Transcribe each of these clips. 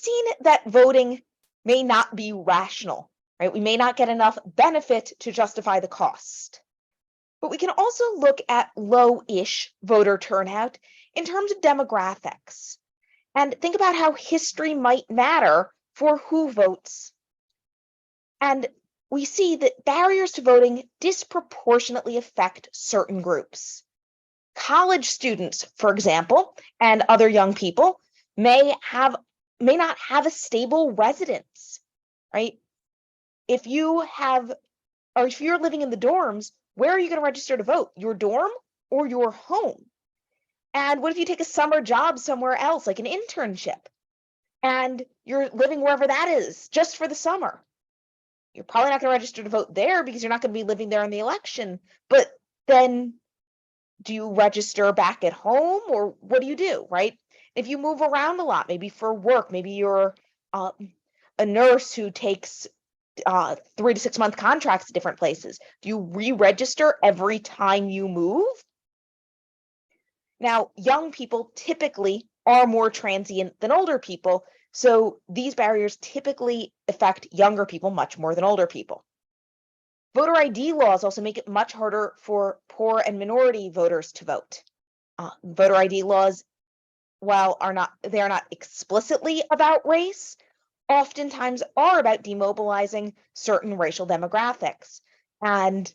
seen that voting may not be rational, right? We may not get enough benefit to justify the cost. But we can also look at low-ish voter turnout in terms of demographics and think about how history might matter for who votes. And we see that barriers to voting disproportionately affect certain groups. College students, for example, and other young people may not have a stable residence, right? If you're living in the dorms, where are you going to register to vote? Your dorm or your home? And what if you take a summer job somewhere else, like an internship, and you're living wherever that is just for the summer? You're probably not going to register to vote there because you're not going to be living there in the election. But then do you register back at home, or what do, right? If you move around a lot, maybe for work, maybe you're a nurse who takes 3 to 6 month contracts at different places. Do you re-register every time you move? Now, young people typically are more transient than older people, so these barriers typically affect younger people much more than older people. Voter ID laws also make it much harder for poor and minority voters to vote. Voter ID laws, while they are not explicitly about race, oftentimes are about demobilizing certain racial demographics. And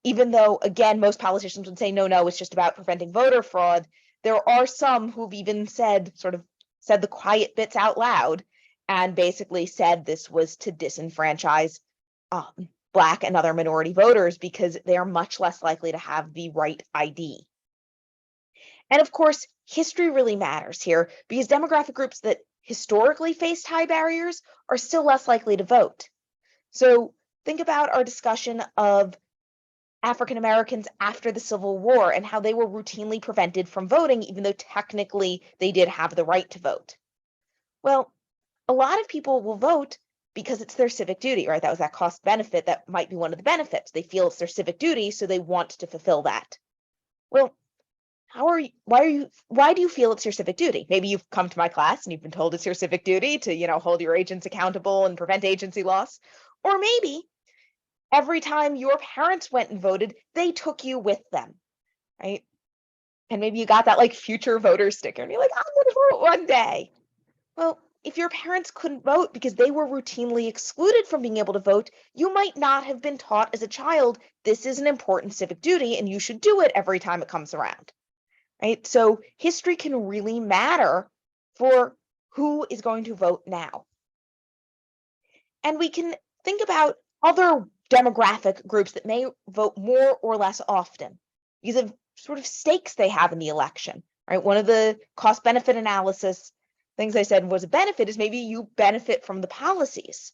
even though, again, most politicians would say, no, it's just about preventing voter fraud, there are some who've even said the quiet bits out loud and basically said this was to disenfranchise Black and other minority voters because they are much less likely to have the right ID. And of course, history really matters here because demographic groups that historically faced high barriers are still less likely to vote. So think about our discussion of African Americans after the Civil War and how they were routinely prevented from voting, even though technically they did have the right to vote. Well, a lot of people will vote because it's their civic duty, right? That was that cost benefit. That might be one of the benefits. They feel it's their civic duty, so they want to fulfill that. Well, why do you feel it's your civic duty? Maybe you've come to my class and you've been told it's your civic duty to, hold your agents accountable and prevent agency loss. Or maybe every time your parents went and voted, they took you with them, right? And maybe you got that like future voter sticker and you're like, I'm going to vote one day. Well, if your parents couldn't vote because they were routinely excluded from being able to vote, you might not have been taught as a child, this is an important civic duty and you should do it every time it comes around, right? So history can really matter for who is going to vote now. And we can think about other demographic groups that may vote more or less often because of sort of stakes they have in the election, right? One of the cost benefit analysis things I said was a benefit is maybe you benefit from the policies.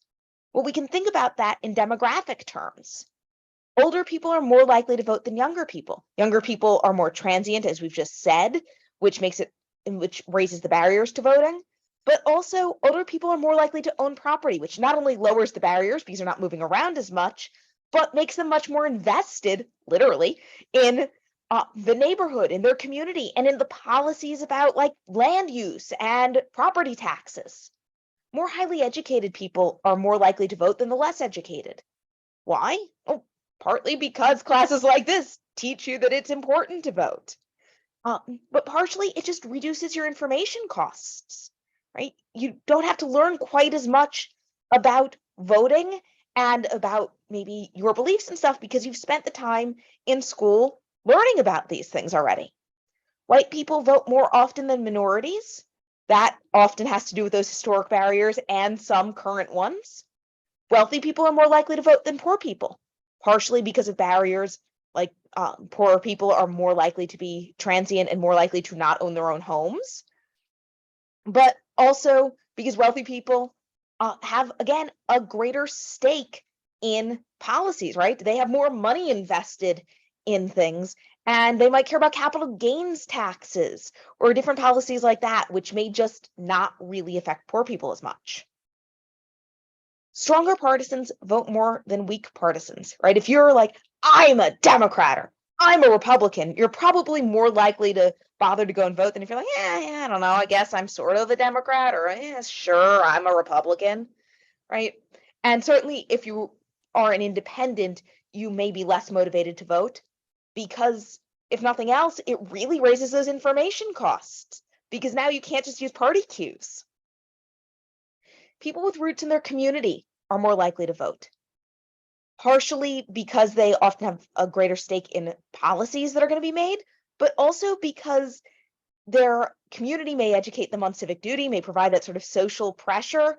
Well, we can think about that in demographic terms. Older people are more likely to vote than younger people. Younger people are more transient, as we've just said, which raises the barriers to voting. But also, older people are more likely to own property, which not only lowers the barriers because they're not moving around as much, but makes them much more invested, literally, in the neighborhood, in their community, and in the policies about like land use and property taxes. More highly educated people are more likely to vote than the less educated. Why? Oh, partly because classes like this teach you that it's important to vote. But partially, it just reduces your information costs, right? You don't have to learn quite as much about voting and about maybe your beliefs and stuff because you've spent the time in school learning about these things already. White people vote more often than minorities. That often has to do with those historic barriers and some current ones. Wealthy people are more likely to vote than poor people, partially because of barriers like poorer people are more likely to be transient and more likely to not own their own homes. But also because wealthy people have, again, a greater stake in policies, right? They have more money invested in things, and they might care about capital gains taxes or different policies like that, which may just not really affect poor people as much. Stronger partisans vote more than weak partisans, right? If you're like, I'm a Democrat or I'm a Republican, you're probably more likely to bother to go and vote, then if you're like, yeah, I don't know, I guess I'm sort of a Democrat, or yeah, sure, I'm a Republican, right? And certainly if you are an independent, you may be less motivated to vote because if nothing else, it really raises those information costs because now you can't just use party cues. People with roots in their community are more likely to vote, partially because they often have a greater stake in policies that are going to be made, but also because their community may educate them on civic duty, may provide that sort of social pressure,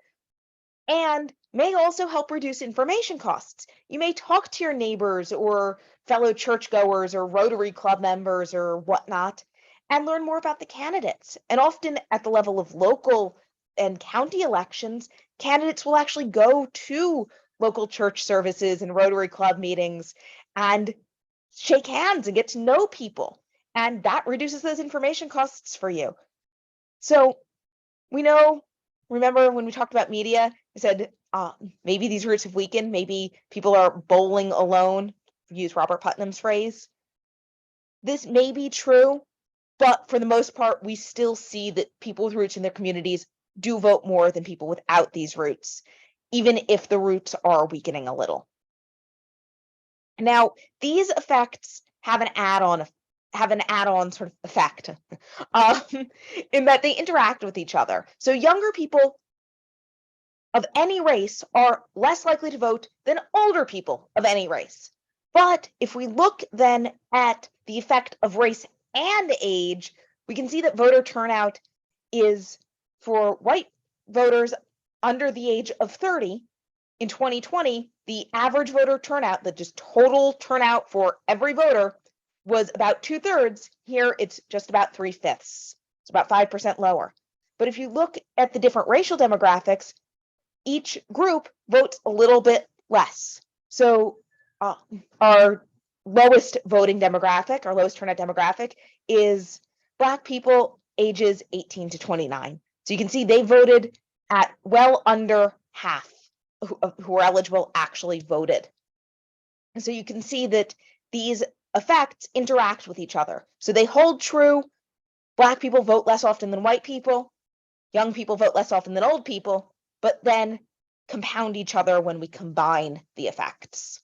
and may also help reduce information costs. You may talk to your neighbors or fellow churchgoers or Rotary Club members or whatnot and learn more about the candidates. And often at the level of local and county elections, candidates will actually go to local church services and Rotary Club meetings and shake hands and get to know people. And that reduces those information costs for you. So we know, remember when we talked about media, I said maybe these roots have weakened, maybe people are bowling alone, to use Robert Putnam's phrase. This may be true, but for the most part, we still see that people with roots in their communities do vote more than people without these roots, even if the roots are weakening a little. Now, these effects have an add-on sort of effect um, in that they interact with each other. So younger people of any race are less likely to vote than older people of any race. But if we look then at the effect of race and age, we can see that voter turnout is for white voters under the age of 30. In 2020, the average voter turnout, the just total turnout for every voter, was about 2/3. Here, it's just about 3/5. It's about 5% lower. But if you look at the different racial demographics, each group votes a little bit less. So our lowest voting demographic, our lowest turnout demographic is Black people ages 18 to 29. So you can see they voted at well under half who are eligible actually voted. And so you can see that these effects interact with each other. So they hold true. Black people vote less often than white people. Young people vote less often than old people, but then compound each other when we combine the effects.